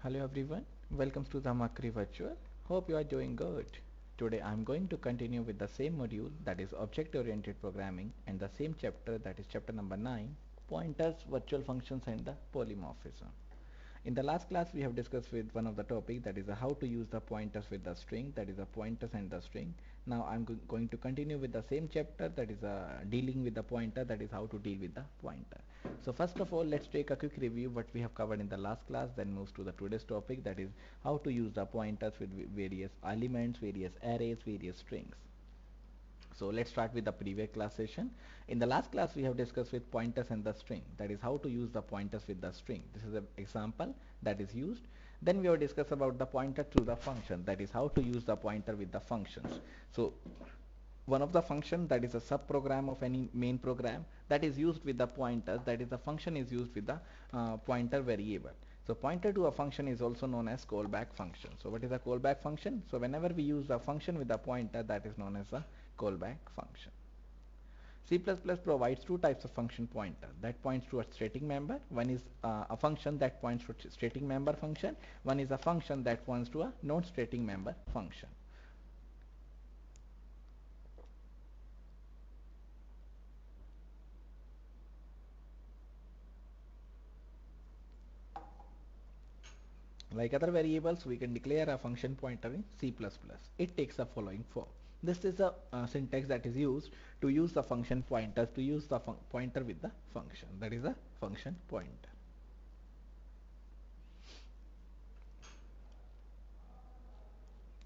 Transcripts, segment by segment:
Hello everyone, welcome to the Makri Virtual. Hope you are doing good. Today I am going to continue with the same module, that is object oriented programming, and the same chapter, that is chapter number 9, pointers, virtual functions and the polymorphism. In the last class we have discussed with one of the topic, that is how to use the pointers with the string, that is the pointers and the string. Now I'm going to continue with the same chapter, that is dealing with the pointer, that is how to deal with the pointer. So first of all, let's take a quick review what we have covered in the last class, then moves to the today's topic, that is how to use the pointers with various elements, various arrays, various strings. So let's start with the previous class session. In the last class we have discussed with pointers and the string, that is how to use the pointers with the string. This is an example that is used. Then we have discussed about the pointer to the function, that is how to use the pointer with the functions. So one of the function, that is a subprogram of any main program, that is used with the pointers, that is the function is used with the pointer variable. So pointer to a function is also known as callback function. So what is a callback function? So whenever we use a function with a pointer, that is known as a callback function. C++ provides two types of function pointer that points to a static member. One is a function that points to static member function. One is a function that points to a non-static member function. Like other variables, we can declare a function pointer in C++. It takes the following form. This is a syntax that is used to use the function pointers, to use the pointer with the function. That is a function pointer.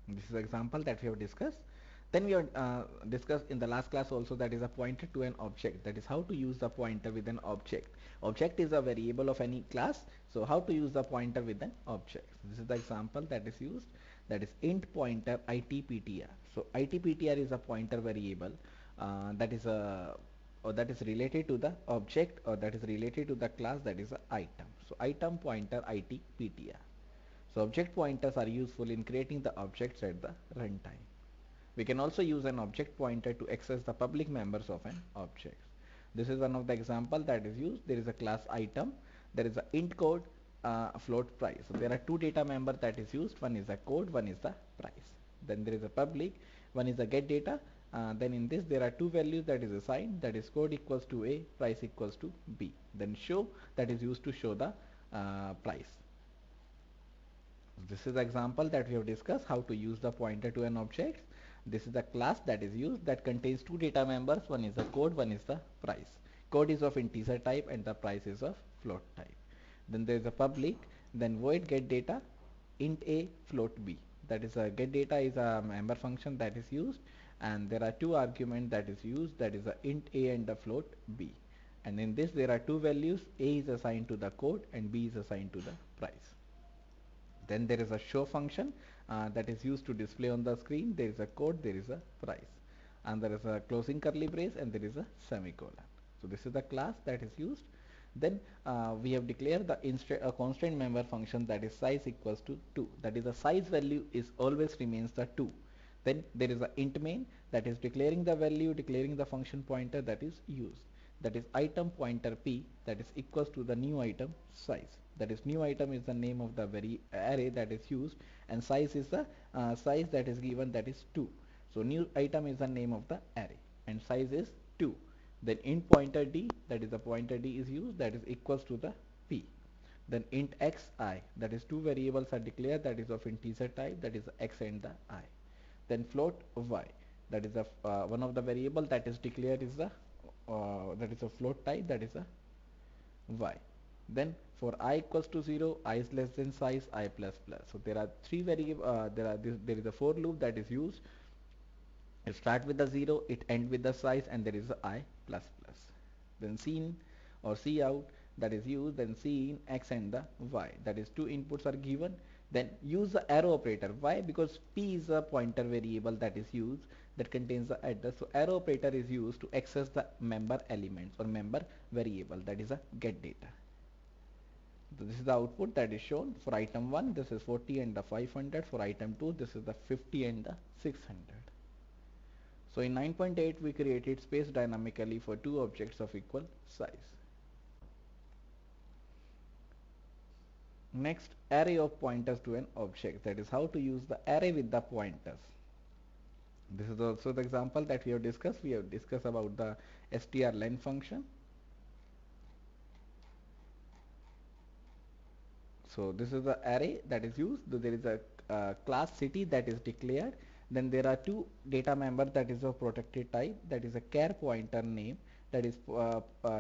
This is an example that we have discussed. Then we have discussed in the last class also, that is a pointer to an object, that is how to use the pointer with an object. Object is a variable of any class, so how to use the pointer with an object. This is the example that is used, that is int pointer itptr. So itptr is a pointer variable that is a or that is related to the object, or that is related to the class, that is a item. So item pointer itptr. So object pointers are useful in creating the objects at the runtime. We can also use an object pointer to access the public members of an object. This is one of the example that is used. There is a class item, there is a int code, float price. So there are two data member that is used. One is a code, one is the price. Then there is a public, one is a get data. Then in this there are two values that is assigned, that is code equals to A, price equals to B. Then show, that is used to show the price. This is the example that we have discussed, how to use the pointer to an object. This is the class that is used, that contains two data members. One is the code, one is the price. Code is of integer type and the price is of float type. Then there is a public, then void get data int a float b. That is a get data is a member function that is used, and there are two arguments that is used, that is a int a and the float b. And in this there are two values, a is assigned to the code and b is assigned to the price. Then there is a show function that is used to display on the screen. There is a code, there is a price, and there is a closing curly brace, and there is a semicolon. So this is the class that is used. Then we have declared the constant member function, that is size equals to 2. That is the size value is always remains the 2. Then there is a int main that is declaring the value, declaring the function pointer that is used, that is item pointer p, that is equals to the new item size. That is new item is the name of the very array that is used, and size is the size that is given, that is 2. So new item is the name of the array and size is 2. Then int pointer d, that is the pointer d is used, that is equals to the p. Then int xi, that is two variables are declared, that is of integer type, that is x and the I. Then float y, that is the one of the variable that is declared is the that is a float type, that is a y. Then for I equals to 0, I is less than size, I plus plus. So there are three variable, there is a for loop that is used. It start with the 0, it end with the size, and there is a I plus plus. Then cin or cout that is used, then cin x and the y, that is two inputs are given. Then use the arrow operator. Why? Because p is a pointer variable that is used, that contains the address. So arrow operator is used to access the member elements or member variable, that is a get data. So this is the output that is shown. For item 1 this is 40 and the 500. For item 2 this is the 50 and the 600. So in 9.8 we created space dynamically for two objects of equal size. Next, array of pointers to an object, that is how to use the array with the pointers. This is also the example that we have discussed. We have discussed about the strlen function. So this is the array that is used. There is a class city that is declared. Then there are two data members that is of protected type, that is a char pointer name, that is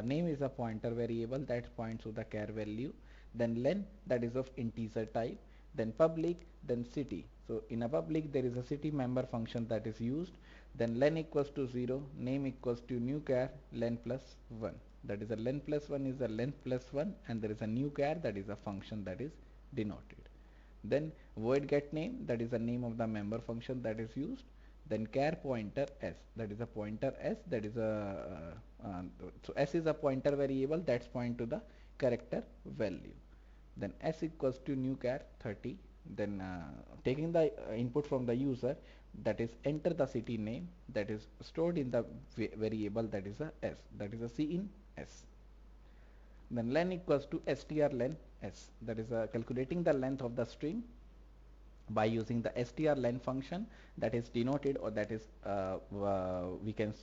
name is a pointer variable that points to the char value. Then len, that is of integer type. Then public, then city. So in a public there is a city member function that is used. Then len equals to 0, name equals to new char len plus 1. That is a len plus 1 is a len plus 1, and there is a new char, that is a function that is denoted. Then void get name, that is the name of the member function that is used. Then char pointer s, that is a pointer s, that is a so s is a pointer variable that's point to the character value. Then s equals to new char 30. Then taking the input from the user, that is enter the city name that is stored in the variable that is a s, that is a c in s. Then len equals to strlen s, that is calculating the length of the string by using the strlen function, that is denoted, or that is we can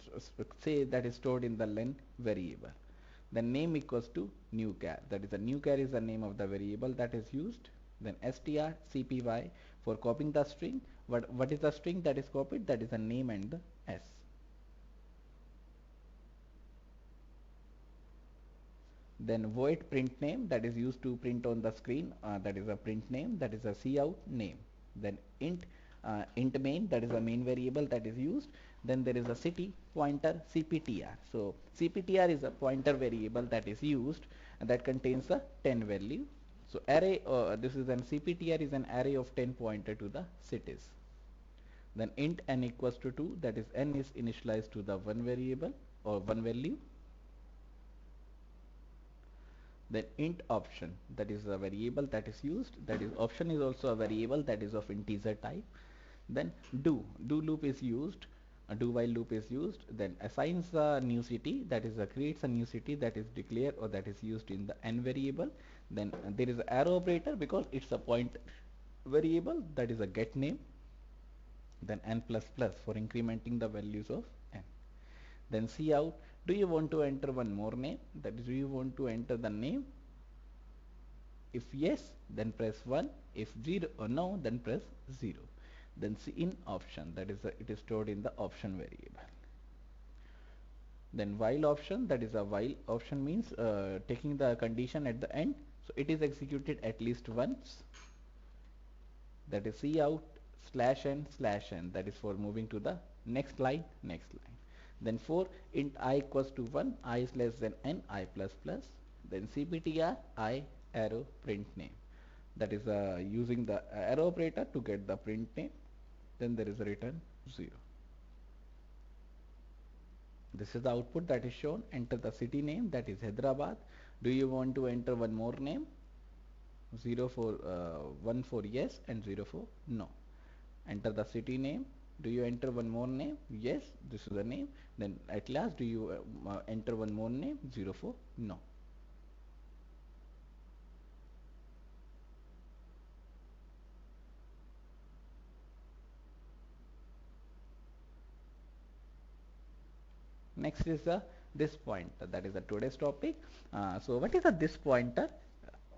say that is stored in the len variable. Then name equals to new char, that is the new char is the name of the variable that is used. Then strcpy for copying the string. What is the string that is copied? That is the name and the s. Then void print name, that is used to print on the screen, that is a print name, that is a cout name. Then int main, that is a main variable that is used. Then there is a city pointer cptr. So cptr is a pointer variable that is used and that contains the 10 value. So array, this is an cptr is an array of 10 pointer to the cities. Then int n equals to 2, that is n is initialized to the one variable or one value. Then int option, that is a variable that is used, that is option is also a variable that is of integer type. Then do loop is used, a do while loop is used. Then assigns a new city, that is creates a new city that is declared or that is used in the n variable. Then there is an arrow operator because it's a point variable, that is a get name. Then n plus plus for incrementing the values of n. Then cout, do you want to enter one more name, that is do you want to enter the name? If yes, then press 1. If 0 or no, then press 0. Then cin option, that is it is stored in the option variable. Then while option, that is a while option means taking the condition at the end, so it is executed at least once. That is cout /n/n, that is for moving to the next line. Then for int I equals to 1, I is less than n, I plus plus. Then cptr I arrow print name, that is using the arrow operator to get the print name. Then there is a return 0. This is the output that is shown. Enter the city name, that is Hyderabad. Do you want to enter one more name? 0 for 1 for yes and 0 for no. Enter the city name. Do you enter one more name? Yes, this is the name. Then at last, do you enter one more name? 0 for no. Next is the this pointer, that is the today's topic. So what is a this pointer?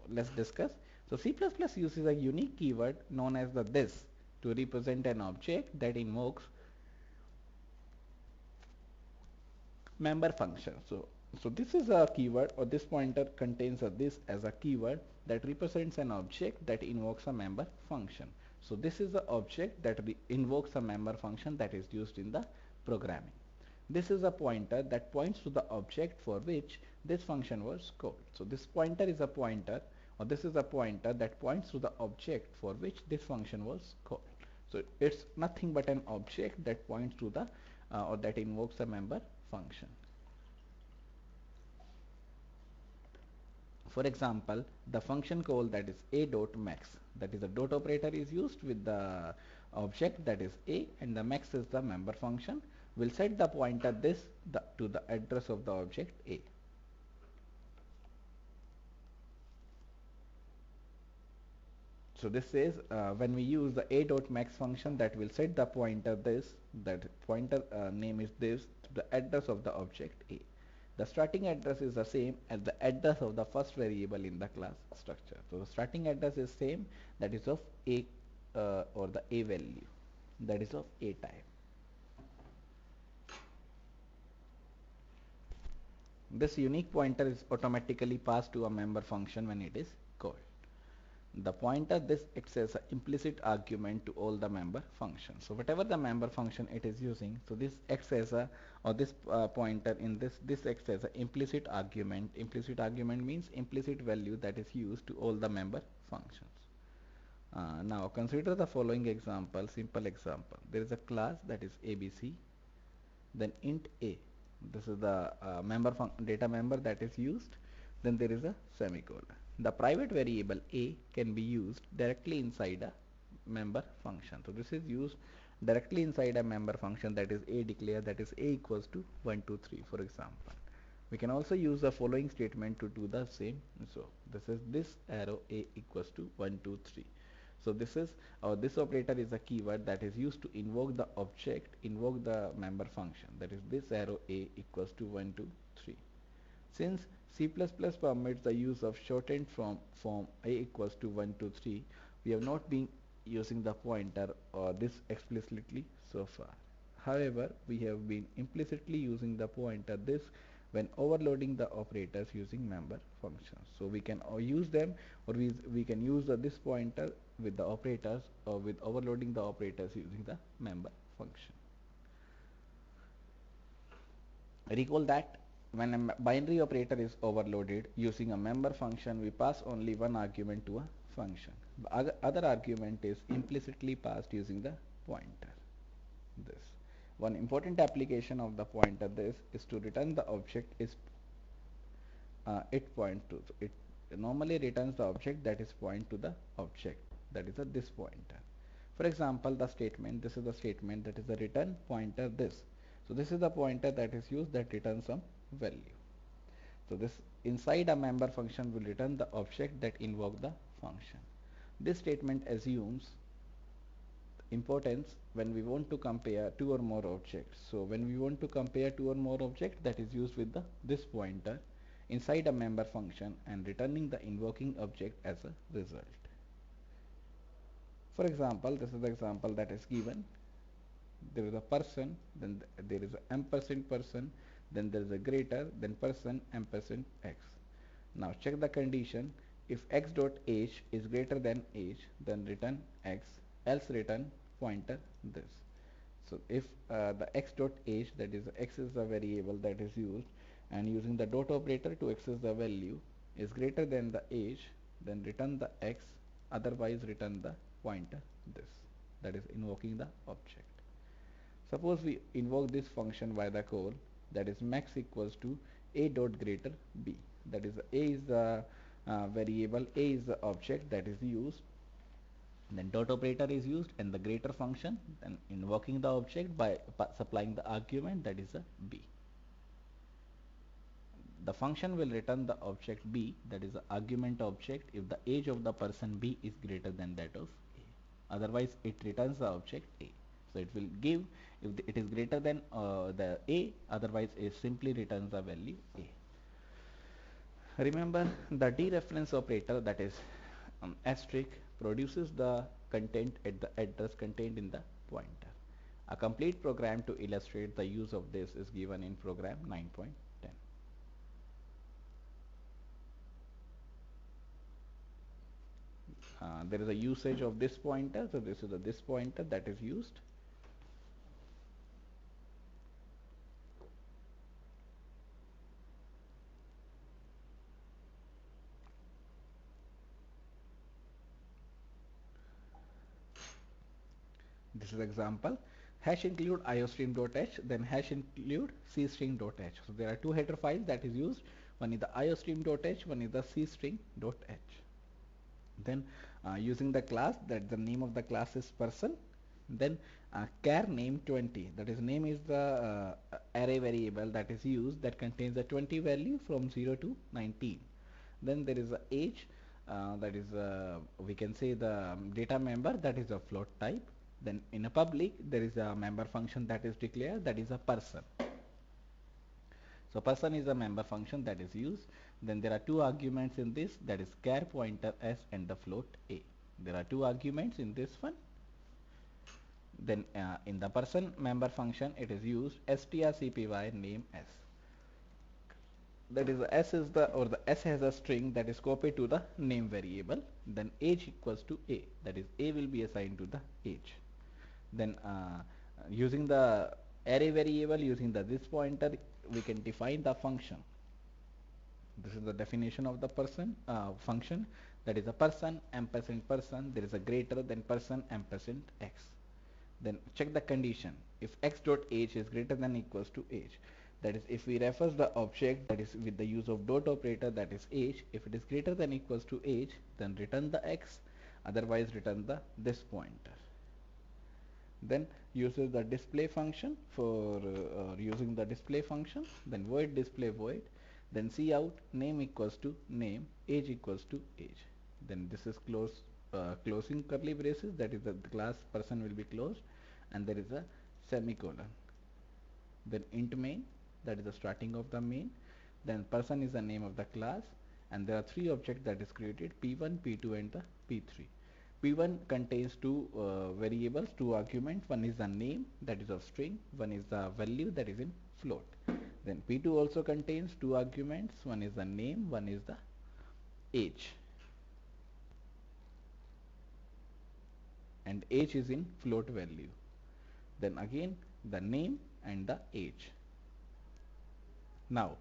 Let's discuss. So C++ uses a unique keyword known as the this to represent an object that invokes member function. So this is a keyword, or this pointer contains a this as a keyword that represents an object that invokes a member function. So this is the object that invokes a member function that is used in the programming. This is a pointer that points to the object for which this function was called. So this pointer is a pointer, or this is a pointer that points to the object for which this function was called. So it's nothing but an object that points to the or that invokes a member function. For example, the function call that is a.max, that is the dot operator is used with the object that is a, and the max is the member function, will set the pointer this to the address of the object a. So this says when we use the a dot max function, that will set the pointer this, that pointer name is this, to the address of the object a. The starting address is the same as the address of the first variable in the class structure. So the starting address is same, that is of a or the a value, that is of a type. This unique pointer is automatically passed to a member function when it is called. The pointer this acts as an implicit argument to all the member functions. So whatever the member function it is using, so this acts as a, or this pointer in this acts as an implicit argument. Implicit argument means implicit value that is used to all the member functions. Now consider the following example, simple example. There is a class that is ABC, then int a. This is the data member that is used. Then there is a semicolon. The private variable a can be used directly inside a member function. So this is used directly inside a member function, that is a declare, that is a equals to 1 2 3, for example. We can also use the following statement to do the same. So this is this arrow a equals to 1 2 3. So this is, or this operator is a keyword that is used to invoke the object, invoke the member function, that is this arrow a equals to 1 2 3. Since C++ permits the use of shortened form a equals to 1 2 3, we have not been using the pointer or this explicitly so far. However, we have been implicitly using the pointer this when overloading the operators using member functions. So we can use them, or we can use this pointer with the operators, or with overloading the operators using the member function. Recall that when a binary operator is overloaded using a member function, we pass only one argument to a function. The other argument is implicitly passed using the pointer this. One important application of the pointer this is to return the object is it point to. So it normally returns the object that is point to the object, that is a this pointer. For example, the statement, this is the statement that is the return pointer this. So this is the pointer that is used that returns some value. So this inside a member function will return the object that invoke the function. This statement assumes importance when we want to compare two or more objects. So when we want to compare two or more objects, that is used with the this pointer inside a member function and returning the invoking object as a result. For example, this is the example that is given. There is a person, then there is a ampersand person, then there is a greater, then person ampersand x. Now check the condition. If x dot age is greater than age, then return x, else return pointer this. So if the x dot age, that is x is the variable that is used, and using the dot operator to access the value, is greater than the age, then return the x, otherwise return the pointer this, that is invoking the object. Suppose we invoke this function by the call, that is max equals to a dot greater b, that is a is the variable, a is the object that is used, then dot operator is used and the greater function, then invoking the object by supplying the argument, that is a b. The function will return the object b, that is the argument object, if the age of the person b is greater than that of a. Otherwise it returns the object a. So it will give if it is greater than the a, otherwise it simply returns the value a. Remember the dereference operator, that is asterisk, produces the content at the address contained in the pointer. A complete program to illustrate the use of this is given in program 9.10. There is a usage of this pointer, so this is this pointer that is used. This is example. Hash include iostream.h, then hash include cstring.h. So there are two header files that is used. One is the iostream.h, one is the cstring.h. Then using the class, that the name of the class is person. Then char name 20, that is name is the array variable that is used, that contains the 20 value from 0 to 19. Then there is a age, that is we can say the data member that is a float type. Then in a public there is a member function that is declared, that is a person. So person is a member function that is used. Then there are two arguments in this, that is char pointer s and the float a. There are two arguments in this one. Then in the person member function it is used strcpy name s. That is the s is the, or the s has a string that is copied to the name variable. Then age equals to a, that is a will be assigned to the age. Then using the array variable, using the this pointer, we can define the function. This is the definition of the person function, that is a person ampersand person, there is a greater than person ampersand x. Then check the condition. If x dot age is greater than equals to age, that is if we reference the object that is with the use of dot operator, that is age, if it is greater than equals to age, then return the x, otherwise return the this pointer. Then uses the display function for using the display function, then void display void, then cout name equals to name, age equals to age. Then this is closing curly braces, that is the class person will be closed, and there is a semicolon. Then int main, that is the starting of the main. Then person is the name of the class, and there are three objects that is created, p1, p2 and the p3. P1 contains two variables, two arguments. One is the name, that is of string, one is the value, that is in float. Then P2 also contains two arguments, one is the name, one is the age, and age is in float value. Then again the name and the age. Now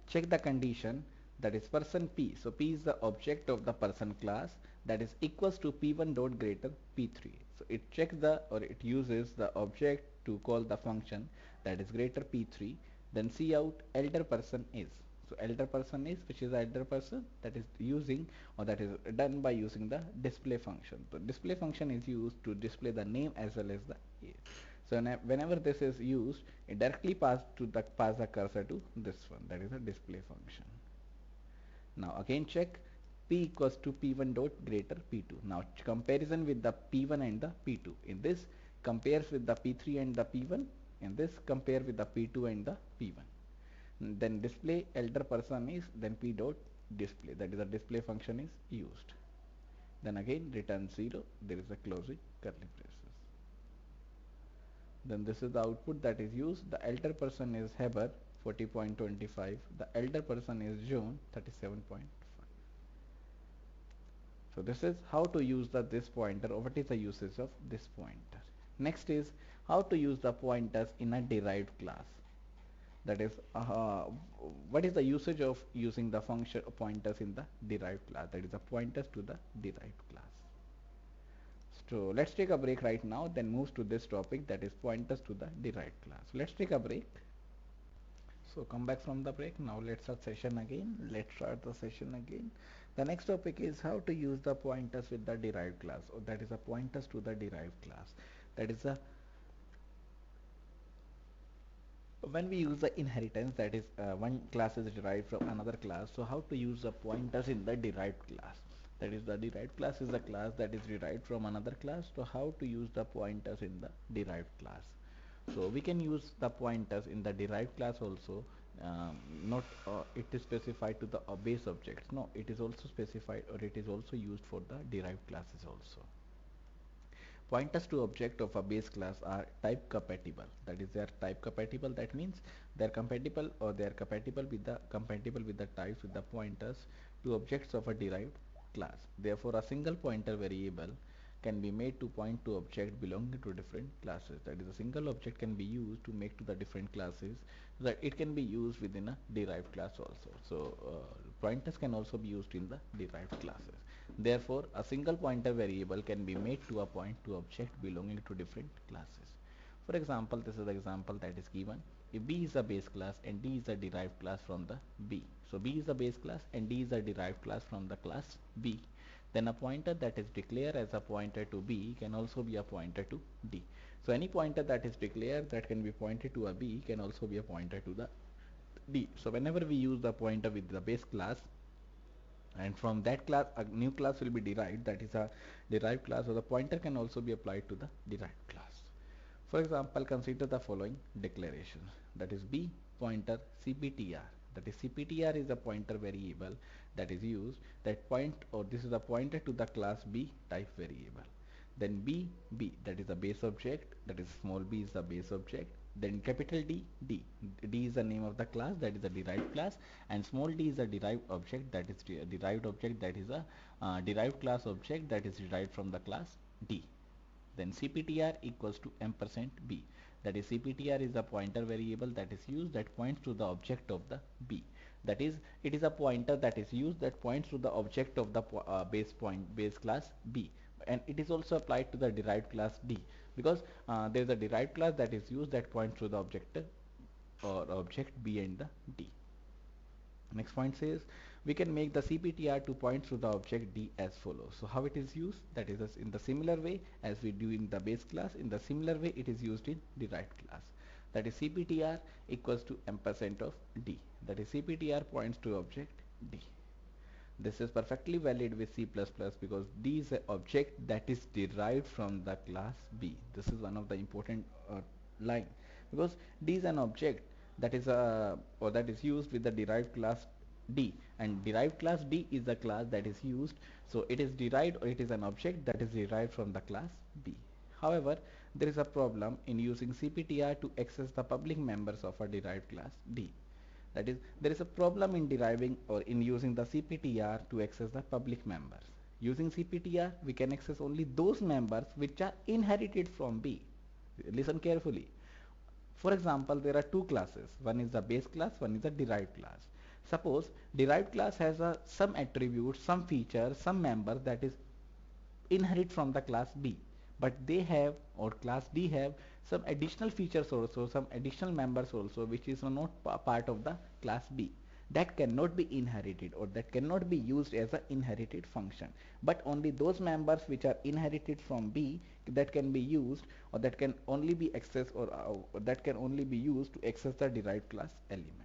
check the condition, that is person p. So p is the object of the person class, that is equals to p1 dot greater p3. So it checks the, or it uses the object to call the function that is greater p3. Then cout elder person is. So elder person is, which is the elder person, that is using, or that is done by using the display function. So display function is used to display the name as well as the age. So whenever this is used, it directly pass the cursor to this one, that is a display function. Now again check p equals to p1 dot greater p2. Now comparison with the p1 and the p2. In this compares with the p3 and the p1. In this compare with the p2 and the p1. Then display elder person is, then p dot display, that is the display function is used. Then again return 0, there is a closing curly braces. Then this is the output that is used. The elder person is Heber 40.25, the elder person is John 37.5. So this is how to use the this pointer, or what is the usage of this pointer. Next is how to use the pointers in a derived class. That is what is the usage of using the function pointers in the derived class, that is the pointers to the derived class. So let's take a break right now, then move to this topic, that is pointers to the derived class. Let's take a break. So come back from the break. Now let's start session again. Let's start the session again. The next topic is how to use the pointers with the derived class, or that is the pointers to the derived class. That is the when we use the inheritance, that is one class is derived from another class. So how to use the pointers in the derived class, that is the derived class is the class that is derived from another class. So how to use the pointers in the derived class. So we can use the pointers in the derived class also. Not it is specified to the base objects, no, it is also specified, or it is also used for the derived classes also. Pointers to object of a base class are type compatible, that is they are type compatible, that means they are compatible, or they are compatible with the types with the pointers to objects of a derived class. Therefore a single pointer variable can be made to point to object belonging to different classes, that is a single object can be used to make to the different classes, that it can be used within a derived class also. So pointers can also be used in the derived classes. Therefore a single pointer variable can be made to a point to object belonging to different classes. For example, this is the example that is given. If B is a base class and D is a derived class from the B, so B is a base class and D is a derived class from the class B, then a pointer that is declared as a pointer to B can also be a pointer to D. So any pointer that is declared that can be pointed to a B can also be a pointer to the D. So whenever we use the pointer with the base class, and from that class a new class will be derived, that is a derived class, or the pointer can also be applied to the derived class. For example, consider the following declaration, that is b pointer cptr, that is cptr is a pointer variable that is used, that point, or this is a pointer to the class b type variable. Then b, that is the base object, that is small b is the base object. Then capital D is the name of the class, that is a derived class, and small d is a derived object, that is derived object, that is a derived class object that is derived from the class D. Then cptr equals to ampersand b, that is cptr is a pointer variable that is used, that points to the object of the b, that is it is a pointer that is used that points to the object of the base class b, and it is also applied to the derived class D, because there is a derived class that is used that points to the object or object b and the D. Next point says we can make the CPTR to point to the object D as follows. So how it is used? That is in the similar way as we do in the base class. In the similar way it is used in derived class. That is CPTR equals to ampersand of D. That is CPTR points to object D. This is perfectly valid with C++ because D is an object that is derived from the class B. This is one of the important line, because D is an object that is or that is used with the derived class D, and derived class D is the class that is used, so it is derived, or it is an object that is derived from the class B. However, there is a problem in using CPTR to access the public members of a derived class D. That is, there is a problem in deriving or in using the CPTR to access the public members. Using CPTR, we can access only those members which are inherited from B. Listen carefully. For example, there are two classes. One is the base class, one is the derived class. Suppose derived class has some attributes, some features, some members that is inherit from the class B, but they have, or class D have, some additional features also, some additional members also, which is not part of the class B, that cannot be inherited, or that cannot be used as an inherited function, but only those members which are inherited from B that can be used, or that can only be accessed, or that can only be used to access the derived class elements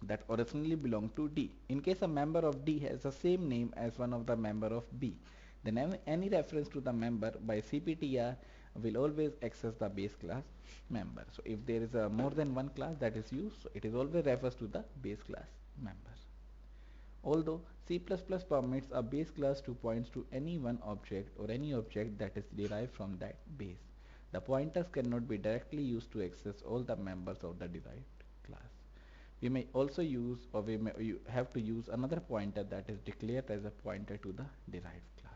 that originally belong to D. In case a member of D has the same name as one of the member of B, then any reference to the member by CPTR will always access the base class member. So if there is a more than one class that is used, so it is always refers to the base class member. Although C++ permits a base class to point to any one object or any object that is derived from that base, the pointers cannot be directly used to access all the members of the derived class. We may also use, or we may have to use another pointer that is declared as a pointer to the derived class.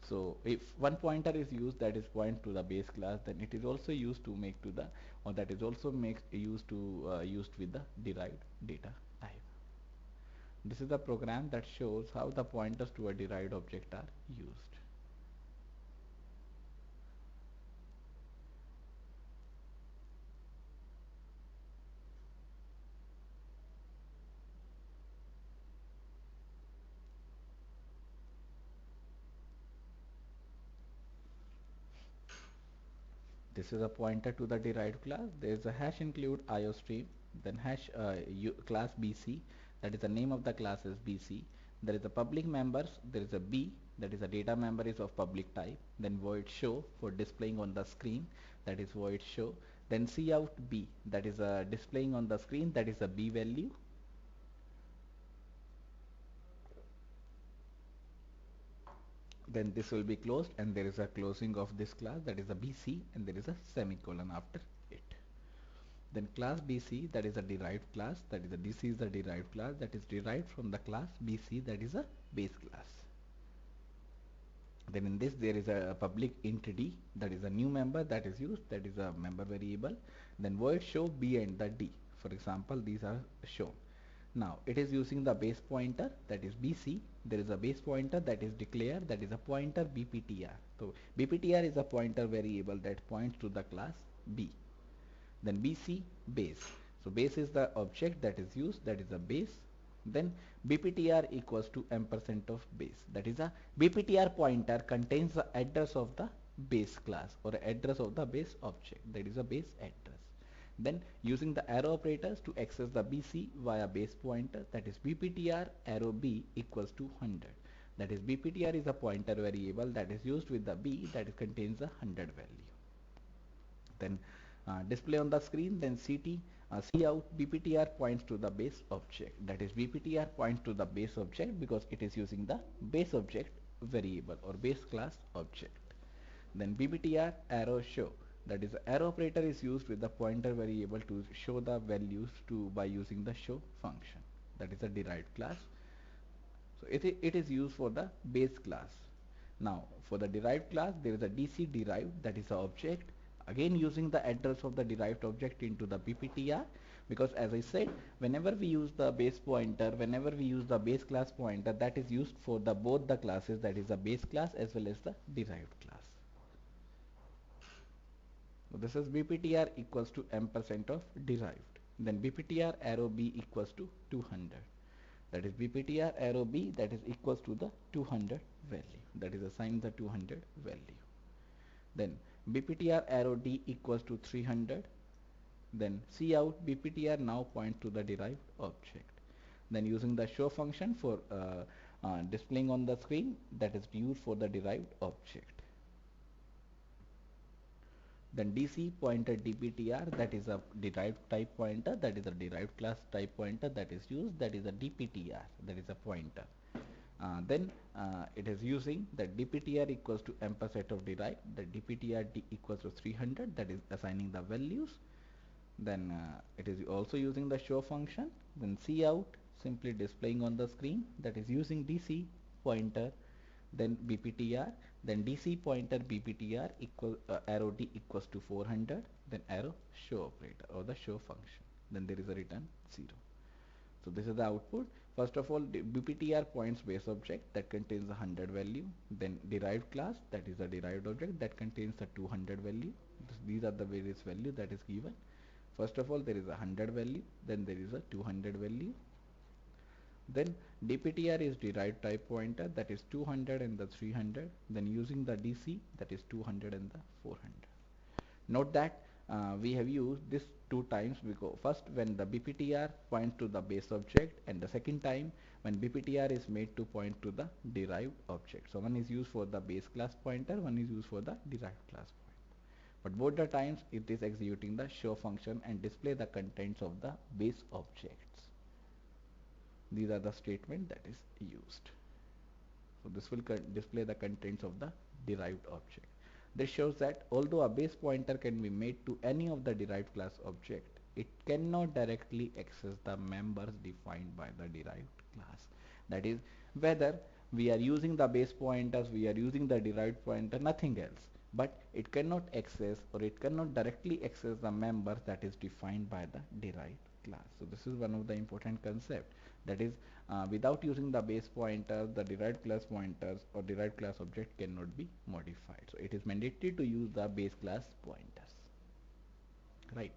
So if one pointer is used that is point to the base class, then it is also used to make to the, or that is also makes used to used with the derived data type. This is the program that shows how the pointers to a derived object are used. This is a pointer to the derived class. There is a hash include IOStream, then hash class BC, that is the name of the class is BC. There is a public members, there is a B, that is a data member is of public type, then void show for displaying on the screen, that is void show, then cout B, that is displaying on the screen, that is a B value. Then this will be closed, and there is a closing of this class, that is a BC, and there is a semicolon after it. Then class BC, that is a derived class, that is a DC is a derived class that is derived from the class BC, that is a base class. Then in this there is a public int D, that is a new member that is used, that is a member variable. Then void show B and the D. For example, these are shown. Now it is using the base pointer, that is BC. There is a base pointer that is declared, that is a pointer BPTR. So BPTR is a pointer variable that points to the class B. Then BC base. So base is the object that is used, that is a base. Then BPTR equals to ampersand of base. That is a BPTR pointer contains the address of the base class, or address of the base object, that is a base address. Then using the arrow operators to access the BC via base pointer, that is BPTR arrow B equals to 100. That is BPTR is a pointer variable that is used with the B that contains the 100 value. Then display on the screen, then Cout BPTR points to the base object. That is BPTR points to the base object because it is using the base object variable or base class object. Then BPTR arrow show, that is the arrow operator is used with the pointer variable to show the values by using the show function. That is a derived class. So it is used for the base class. Now for the derived class there is a DC derived, that is the object, again using the address of the derived object into the BPTR, because as I said, whenever we use the base pointer, whenever we use the base class pointer, that is used for the both the classes, that is the base class as well as the derived class. So this is BPTR equals to ampersand of derived. Then BPTR arrow B equals to 200. That is BPTR arrow B that is equals to the 200 value. That is assigned the 200 value. Then BPTR arrow D equals to 300. Then Cout BPTR now point to the derived object. Then using the show function for displaying on the screen, that is used for the derived object. Then DC pointer DPTR, that is a derived type pointer, that is a derived class type pointer that is used, that is a DPTR, that is a pointer. Then it is using the DPTR equals to ampersand of derived, the DPTR D equals to 300, that is assigning the values. Then it is also using the show function. Then Cout simply displaying on the screen, that is using DC pointer, then BPTR, then DC pointer BPTR equal arrow D equals to 400, then arrow show operator or the show function. Then there is a return 0. So this is the output. First of all, BPTR points base object that contains the 100 value. Then derived class, that is a derived object that contains the 200 value. These are the various value that is given. First of all, there is a 100 value, then there is a 200 value. Then DPTR is derived type pointer, that is 200 and the 300. Then using the DC, that is 200 and the 400. Note that we have used this two times, because first when the BPTR points to the base object, and the second time when BPTR is made to point to the derived object. So one is used for the base class pointer, one is used for the derived class pointer. But both the times it is executing the show function and display the contents of the base objects. These are the statement that is used. So this will display the contents of the derived object. This shows that although a base pointer can be made to any of the derived class object, it cannot directly access the members defined by the derived class. That is, whether we are using the base pointers, we are using the derived pointer, nothing else. But it cannot access or it cannot directly access the members that is defined by the derived class. So this is one of the important concept. That is, without using the base pointer, the derived class pointers or derived class object cannot be modified. So it is mandatory to use the base class pointers. Right.